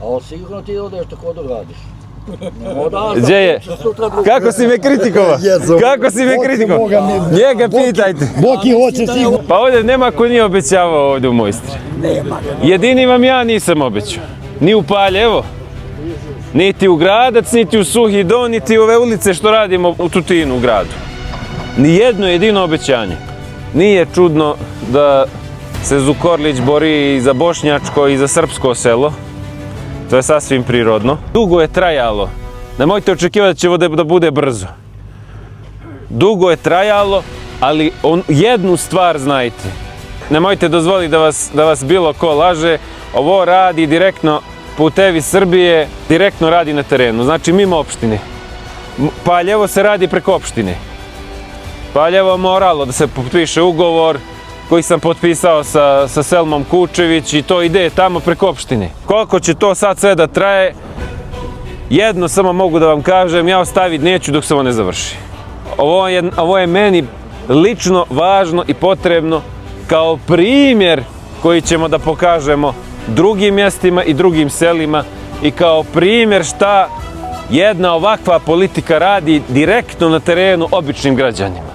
Ali sigurno ti odeš tako da radiš. Gdje je? Kako si me kritikovao? Kako si me kritikovao? Njega pitajte. Boki hoće sigurno. Pa ovdje nema ko nije obećavao ovdje u Mojstri. Jedini vam ja nisam obećao. Ni u Paljevo, niti u Gradac, niti u Suhi Don, niti ove ulice što radimo u Tutinu u gradu. Nijedno jedino obećanje. Nije čudno da se Zukorlić bori i za bošnjačko i za srpsko selo. To je sasvim prirodno. Dugo je trajalo. Nemojte očekivati da će da bude brzo. Dugo je trajalo, ali jednu stvar znajte. Nemojte dozvoliti da vas bilo ko laže. Ovo radi direktno Putevi Srbije, direktno radi na terenu. Znači mimo opštine. Paljevo se radi preko opštine. Paljevo moralo da se potpiše ugovor koji sam potpisao sa Selmom Kučević i to ide tamo preko opštine. Koliko će to sad sve da traje, jedno samo mogu da vam kažem, ja ostaviti neću dok se ovo ne završi. Ovo je meni lično važno i potrebno kao primjer koji ćemo da pokažemo drugim mjestima i drugim selima i kao primjer šta jedna ovakva politika radi direktno na terenu običnim građanima.